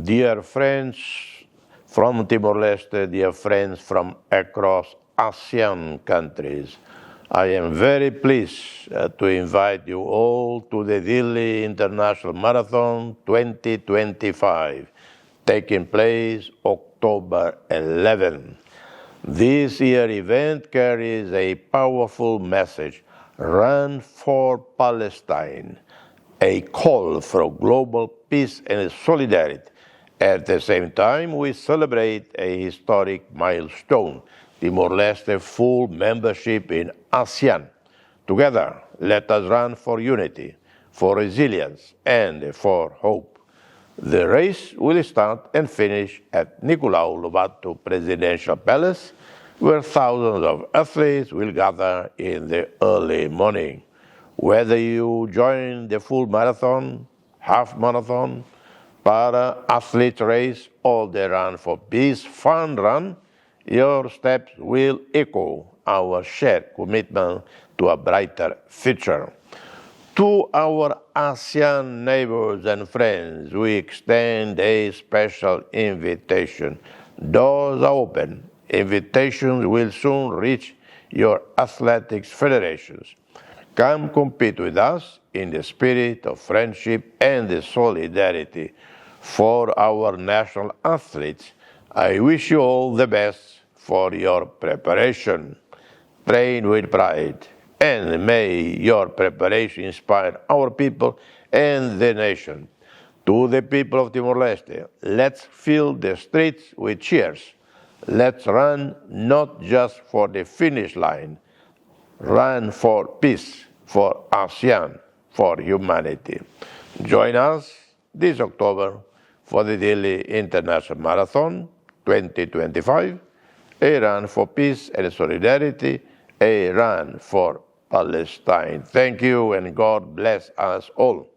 Dear friends from Timor-Leste, dear friends from across ASEAN countries, I am very pleased to invite you all to the Dili International Marathon 2025, taking place October 11. This year's event carries a powerful message: Run for Palestine, a call for global peace and solidarity. At the same time, we celebrate a historic milestone: Timor-Leste full membership in ASEAN. Together, let us run for unity, for resilience, and for hope. The race will start and finish at Nicolau Lobato Presidential Palace, where thousands of athletes will gather in the early morning. Whether you join the full marathon, half marathon, para-athlete race, or the Run for Peace fun run, your steps will echo our shared commitment to a brighter future. To our ASEAN neighbors and friends, we extend a special invitation. Doors are open. Invitations will soon reach your athletics federations. Come compete with us in the spirit of friendship and solidarity. For our national athletes, I wish you all the best for your preparation. Train with pride, and may your preparation inspire our people and the nation. To the people of Timor-Leste, let's fill the streets with cheers. Let's run not just for the finish line, run for peace, for ASEAN, for humanity. Join us this October for the Dili International Marathon 2025, a run for peace and solidarity, a run for Palestine. Thank you, and God bless us all.